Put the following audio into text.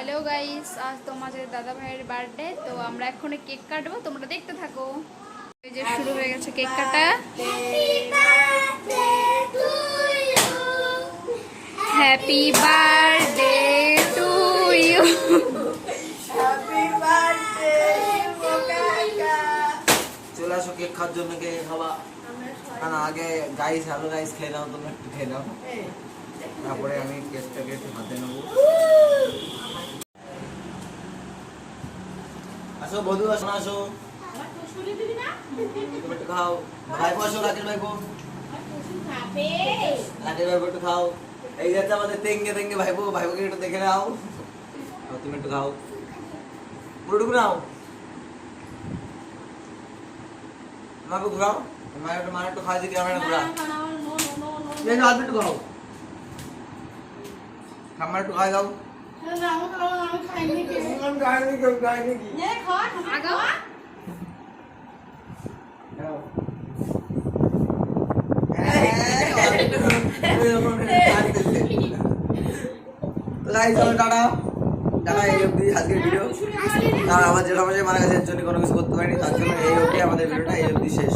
Hello guys, আজ তোমাদের দাদা ভাইয়ের বার্থডে। তো আমরা এখন কেক কাটবো, তোমরা দেখতে থাকো। এই যে শুরু হয়ে গেছে কেক কাটা। Happy birthday to you. চলে আসো কেক খাওয়ার জন্য। কেক খাওয়া না আগে গাইস, হ্যালো গাইস খেয়ে নাও, তোমরা একটু খেয়ে নাও, তারপরে আমি কেকটাকে একটু হাতে নেবো। আসো বধু, আসো আসো, তুমি একটু খাও। ভাইপো আসো, রাকেশ ভাইপো, রাকেশ ভাইপো একটু খাও। এই যাচ্ছে আমাদের তেঙ্গে তেঙ্গে ভাইপো, ভাইপোকে একটু দেখে নাও। তুমি একটু খাও, পুরোটুকু নাও। মাকে ঘুরাও, মার একটু খাওয়া দিয়ে ক্যামেরা ঘুরা। আদমি একটু খাও, আমার একটু খাওয়া দাও। টাটা টাটা, এই অবধি আজকের ভিডিও। আর আমার যেটা মারা গেছে এর জন্য কোনো কিছু করতে পারিনি, তার জন্য এই অবধি আমাদের ভিডিওটা এই অবধি শেষ।